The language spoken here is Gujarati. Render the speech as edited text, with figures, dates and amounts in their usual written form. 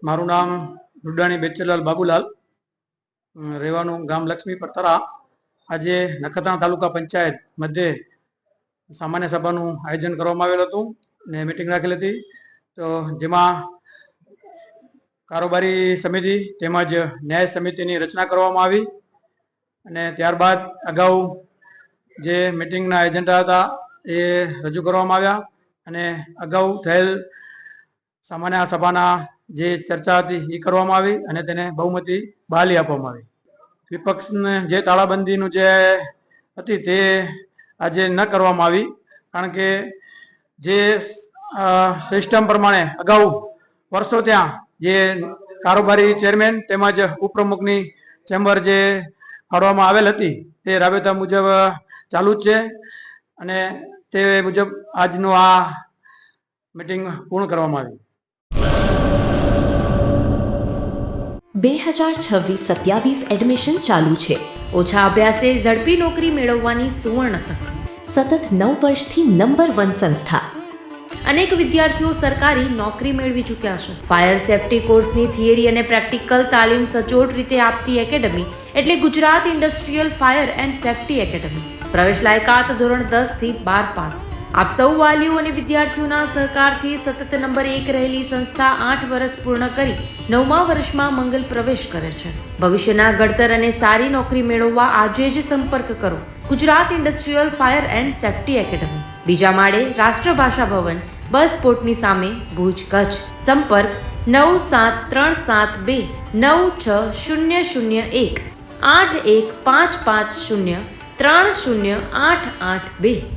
મારું નામ રુડાણી બેચરલાલ બાબુલાલ, રહેવાનું ગામ લક્ષ્મી પરતરા. આજે નખત્રાણા તાલુકા પંચાયત મધ્યે સામાન્ય સભાનું આયોજન કરવામાં આવેલું હતું ને મિટિંગ રાખેલી હતી. તો જેમાં કારોબારી સમિતિ તેમજ ન્યાય સમિતિની રચના કરવામાં આવી અને ત્યારબાદ અગાઉ જે મિટિંગના એજન્ડા હતા એ રજૂ કરવામાં આવ્યા અને અગાઉ થયેલ સામાન્ય સભાના જે ચર્ચા હતી એ કરવામાં આવી અને તેને બહુમતી બહાલી આપવામાં આવી. વિપક્ષને જે તાળાબંધીનું જે હતી તે આજે ન કરવામાં આવી, કારણ કે જે સિસ્ટમ પ્રમાણે અગાઉ વર્ષો ત્યાં જે કારોબારી ચેરમેન તેમજ ઉપપ્રમુખની ચેમ્બર જે ફાળવવામાં આવેલ હતી તે રાબેતા મુજબ ચાલુ જ છે અને તે મુજબ આજનું આ મિટિંગ પૂર્ણ કરવામાં આવી. 2026-27 એડમિશન ચાલુ છે. ઓછા અભ્યાસે ઝડપી નોકરી મેળવવાની સુવર્ણ તક. સતત 9 વર્ષથી નંબર 1 સંસ્થા. અનેક વિદ્યાર્થીઓ સરકારી નોકરી મેળવી ચૂક્યા છે. ફાયર સેફટી કોર્સની થિયરી અને પ્રેક્ટિકલ તાલીમ સચોટ રીતે આપતી એકેડમી એટલે Gujarat industrial fire and safety academy. પ્રવેશ લાયકાત ધોરણ 10 થી 12 પાસ. આપ સૌ વાલીઓ અને વિદ્યાર્થીઓના સહકારથી સતત નંબર 1 રહેલી સંસ્થા 8 વર્ષ પૂર્ણ કરી 9મા વર્ષમાં મંગલ પ્રવેશ કરે છે. ભવિષ્યના ઘડતર અને સારી નોકરી મેળવવા આજે જ સંપર્ક કરો Gujarat industrial fire and safety academy, બીજા માળે રાષ્ટ્રભાષા ભવન, બસ પોર્ટની સામે, ભુજ, કચ્છ. સંપર્ક 9737296001 8155030882.